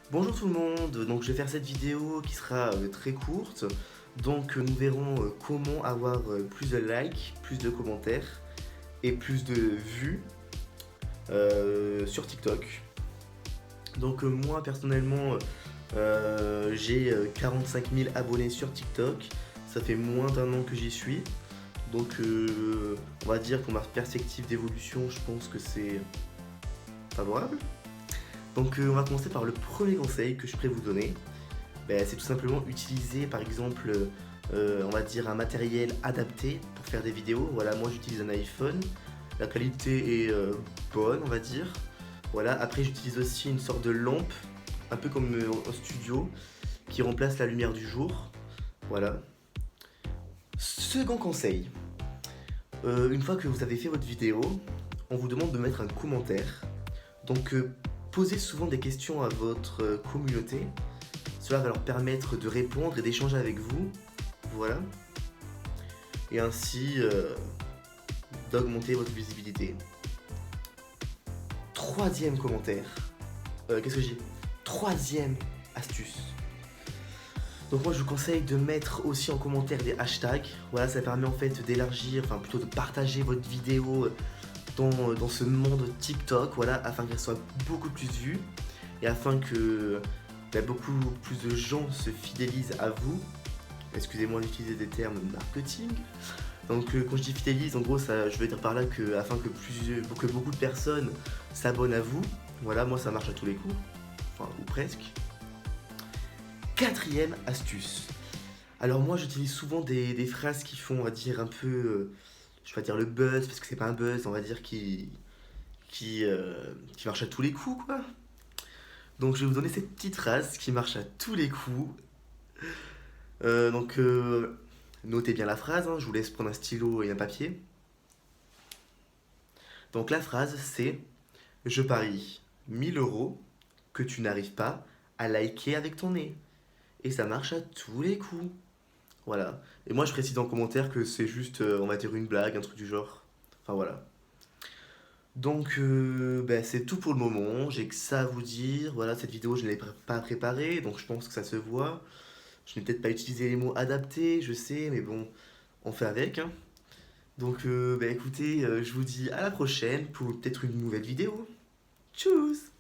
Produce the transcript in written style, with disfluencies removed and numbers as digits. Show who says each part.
Speaker 1: Bonjour tout le monde, donc je vais faire cette vidéo qui sera très courte. Donc nous verrons comment avoir plus de likes, plus de commentaires et plus de vues sur TikTok. Donc moi personnellement j'ai 45 000 abonnés sur TikTok. Ça fait moins d'un an que j'y suis. Donc on va dire pour ma perspective d'évolution, je pense que c'est favorable. Donc on va commencer par le premier conseil que je pourrais vous donner. Ben, c'est tout simplement utiliser par exemple on va dire un matériel adapté pour faire des vidéos. Voilà, moi j'utilise un iPhone, la qualité est bonne on va dire. Voilà, après j'utilise aussi une sorte de lampe, un peu comme en studio, qui remplace la lumière du jour. Voilà. Second conseil, une fois que vous avez fait votre vidéo, on vous demande de mettre un commentaire. Donc posez souvent des questions à votre communauté. Cela va leur permettre de répondre et d'échanger avec vous. Voilà. Et ainsi d'augmenter votre visibilité. Troisième commentaire. Qu'est-ce que j'ai Troisième astuce. Donc moi je vous conseille de mettre aussi en commentaire des hashtags. Voilà, ça permet en fait d'élargir, enfin plutôt de partager votre vidéo dans ce monde TikTok, voilà, afin qu'elle soit beaucoup plus vue et afin que beaucoup plus de gens se fidélisent à vous. Excusez-moi d'utiliser des termes marketing. Donc quand je dis fidélise, en gros, ça, je veux dire par là que afin que beaucoup de personnes s'abonnent à vous. Voilà, moi ça marche à tous les coups, enfin ou presque. Quatrième astuce. Alors moi j'utilise souvent des phrases qui font, on va dire, un peu, je vais pas dire le buzz parce que c'est pas un buzz, on va dire qui marche à tous les coups quoi. Donc je vais vous donner cette petite phrase qui marche à tous les coups. Donc notez bien la phrase, hein, je vous laisse prendre un stylo et un papier. Donc la phrase c'est: je parie 1000 € que tu n'arrives pas à liker avec ton nez. Et ça marche à tous les coups. Voilà. Et moi je précise en commentaire que c'est juste, on va dire une blague, un truc du genre. Enfin voilà. Donc c'est tout pour le moment, j'ai que ça à vous dire. Voilà, cette vidéo je ne l'ai pas préparée, donc je pense que ça se voit. Je n'ai peut-être pas utilisé les mots adaptés, je sais, mais bon, on fait avec, hein. Donc écoutez, je vous dis à la prochaine pour peut-être une nouvelle vidéo. Tchuss!